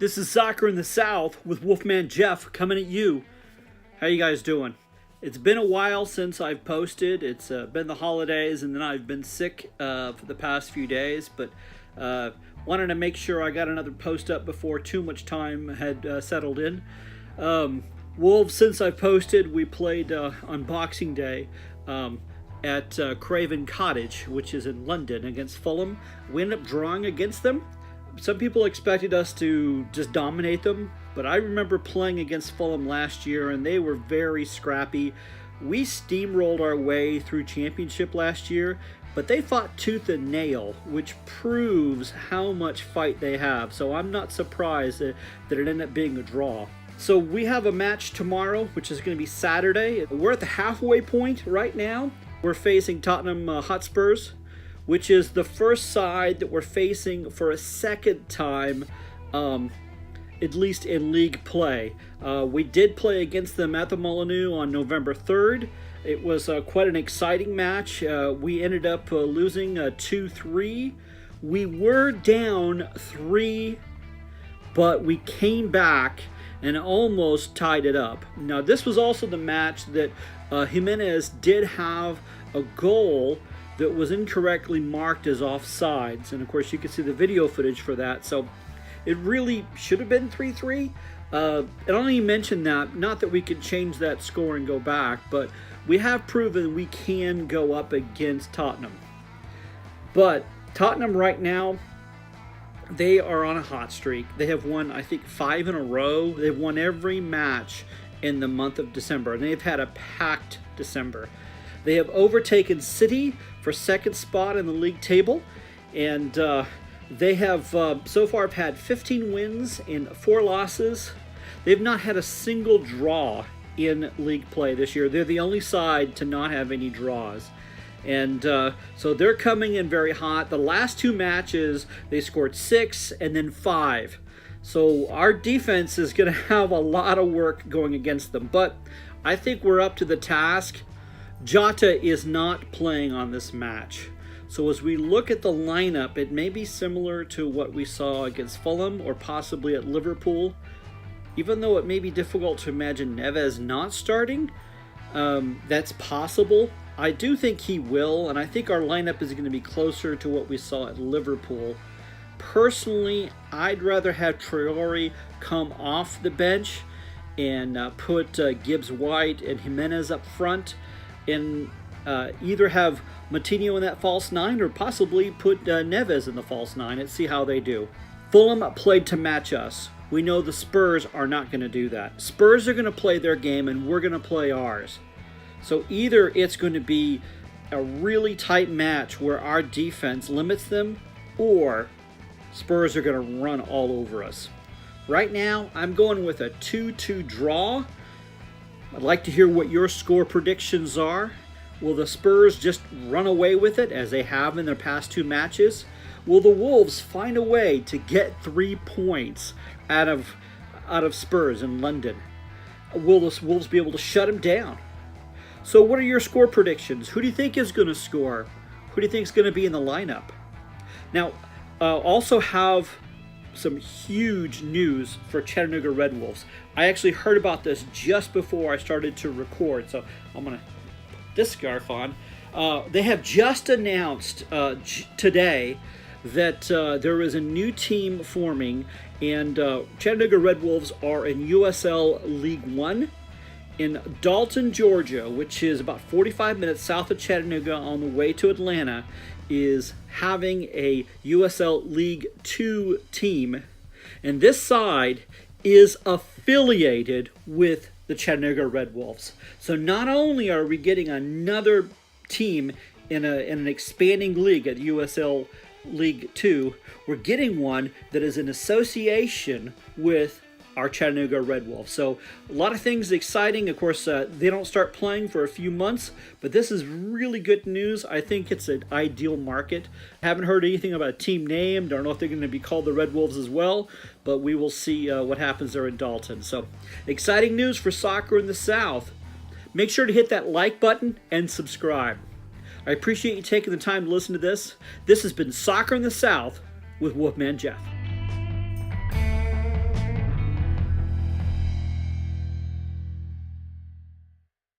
This is Soccer in the South with Wolfman Jeff coming at you. How you guys doing? It's been a while since I've posted. It's been the holidays, and then I've been sick for the past few days, but wanted to make sure I got another post up before too much time had settled in. Wolves, since I've posted, we played on Boxing Day at Craven Cottage, which is in London, against Fulham. We ended up drawing against them. Some people expected us to just dominate them, but I remember playing against Fulham last year, and they were very scrappy. We steamrolled our way through championship last year, but they fought tooth and nail, which proves how much fight they have. So I'm not surprised that it ended up being a draw. So we have a match tomorrow, which is going to be Saturday. We're at the halfway point right now. We're facing Tottenham Hotspurs, which is the first side that we're facing for a second time, at least in league play. We did play against them at the Molineux on November 3rd. It was quite an exciting match. We ended up losing 2-3. We were down 3, but we came back and almost tied it up. Now, this was also the match that Jimenez did have a goal that was incorrectly marked as offsides, and of course you can see the video footage for that. So it really should have been 3-3. And I'll only mention that, not that we could change that score and go back, but we have proven we can go up against Tottenham. But Tottenham right now, they are on a hot streak. They have won, I think, 5 in a row. They've won every match in the month of December, and they've had a packed December. They have overtaken City for second spot in the league table, and they have so far had 15 wins and 4 losses. They've not had a single draw in league play this year. They're the only side to not have any draws. And so they're coming in very hot. The last 2 matches, they scored 6 and then 5. So our defense is going to have a lot of work going against them. But I think we're up to the task. Jota is not playing on this match. So as we look at the lineup, it may be similar to what we saw against Fulham or possibly at Liverpool. Even though it may be difficult to imagine Neves not starting, that's possible. I do think he will, and I think our lineup is going to be closer to what we saw at Liverpool. Personally, I'd rather have Traore come off the bench and put Gibbs-White and Jimenez up front, and either have Matinho in that false 9 or possibly put Neves in the false 9 and see how they do. Fulham played to match us. We know the Spurs are not going to do that. Spurs are going to play their game and we're going to play ours. So either it's going to be a really tight match where our defense limits them, or Spurs are going to run all over us. Right now, I'm going with a 2-2 draw. I'd like to hear what your score predictions are. Will the Spurs just run away with it as they have in their past 2 matches? Will the Wolves find a way to get 3 points out of Spurs in London? Will the Wolves be able to shut them down? So what are your score predictions? Who do you think is going to score? Who do you think is going to be in the lineup? Now, also have some huge news for Chattanooga Red Wolves. I actually heard about this just before I started to record, so I'm going to put this scarf on. They have just announced today that there is a new team forming, and Chattanooga Red Wolves are in USL League One in Dalton, Georgia, which is about 45 minutes south of Chattanooga on the way to Atlanta, is having a USL League 2 team, and this side is affiliated with the Chattanooga Red Wolves. So not only are we getting another team in an expanding league at USL League 2, we're getting one that is in association with our Chattanooga Red Wolves. So a lot of things exciting. Of course, they don't start playing for a few months, but this is really good news. I think it's an ideal market. Haven't heard anything about a team name. Don't know if they're going to be called the Red Wolves as well, but we will see what happens there in Dalton. So exciting news for soccer in the South. Make sure to hit that like button and subscribe. I appreciate you taking the time to listen to this. This has been Soccer in the South with Wolfman Jeff.